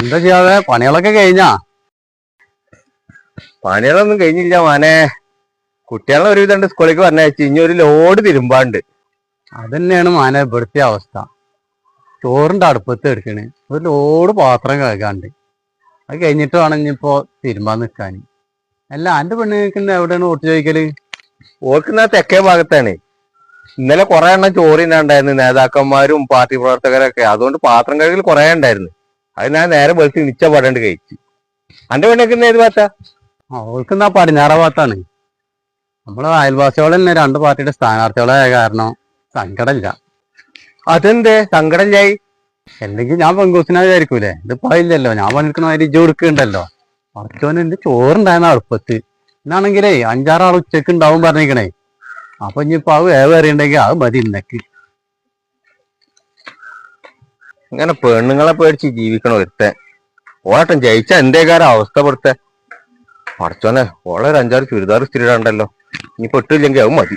എന്താ ചെയ്യാതെ പണികളൊക്കെ കഴിഞ്ഞാ? പണികളൊന്നും കഴിഞ്ഞില്ല മോനെ. കുട്ടികളെ ഒരു വിധണ്ട് സ്കൂളിലേക്ക് പറഞ്ഞയച്ചു. ഇനി ഒരു ലോഡ് തിരുമ്പാണ്ട്. അതന്നെയാണ് മാനെ ഇവിടുത്തെ അവസ്ഥ. ചോറിന്റെ അടുപ്പത്ത് എടുക്കണ്, ഒരു ലോഡ് പാത്രം കഴുകാണ്ട്. അത് കഴിഞ്ഞിട്ട് വേണം ഇനിയിപ്പോ തിരുമ്പാൻ നിൽക്കാന്. അല്ല എന്റെ പെണ്ണുങ്ങൾക്ക് എവിടെയാണ് വോട്ട് ചോദിക്കല്? ഓർക്കുന്ന തെക്കേ ഭാഗത്താണ്. ഇന്നലെ കുറെ എണ്ണം ചോറിനുണ്ടായിരുന്നു, നേതാക്കന്മാരും പാർട്ടി പ്രവർത്തകരൊക്കെ. അതുകൊണ്ട് പാത്രം കഴുകൽ കുറെ ഉണ്ടായിരുന്നു. അത് ഞാൻ നേരെ വെളുത്ത് നിച്ച പടണ്ട് കഴിച്ചു. അന്റെ പെണ്ണുക്കുന്ന ഏത് ഭാഗത്താ? അവൾക്കെന്നാ പടിഞ്ഞാറ ഭാഗത്താണ്. നമ്മള് അയൽവാസികൾ തന്നെ രണ്ട് പാർട്ടിയുടെ സ്ഥാനാർത്ഥികളായ കാരണം സങ്കടമില്ല. അതെന്തേ സങ്കടമില്ലായി? അല്ലെങ്കിൽ ഞാൻ പെങ്കൂസിനെ വിചാരിക്കൂലേ? ഇതിപ്പോ ഇല്ലല്ലോ, ഞാൻ പണിയെടുക്കുന്ന മാതിരി ഇജ്ജ് കൊടുക്കുന്നുണ്ടല്ലോ. കുറച്ചോന് എന്റെ ചോറുണ്ടായിരുന്ന അടുപ്പത്ത്. എന്നാണെങ്കിലേ 5-6 ആൾ ഉച്ചക്ക് ഉണ്ടാവും പറഞ്ഞിരിക്കണേ. അപ്പൊ ഇനിയിപ്പോ അത് വേറിയുണ്ടെങ്കിൽ അത് മതി ഇന്നക്ക്. ഇങ്ങനെ പെണ്ണുങ്ങളെ പേടിച്ച് ജീവിക്കണ ഒരുത്തൻ ഓട്ടം ജയിച്ച എന്തേക്കാരം അവസ്ഥ പെടുത്തെ. പഠിച്ചോനെ ഓളെ ഒരു 5-6 ചുരിദാർ സ്ഥിരം ഉണ്ടല്ലോ. ഇനി പെട്ടില്ലെങ്കിൽ അത് മതി.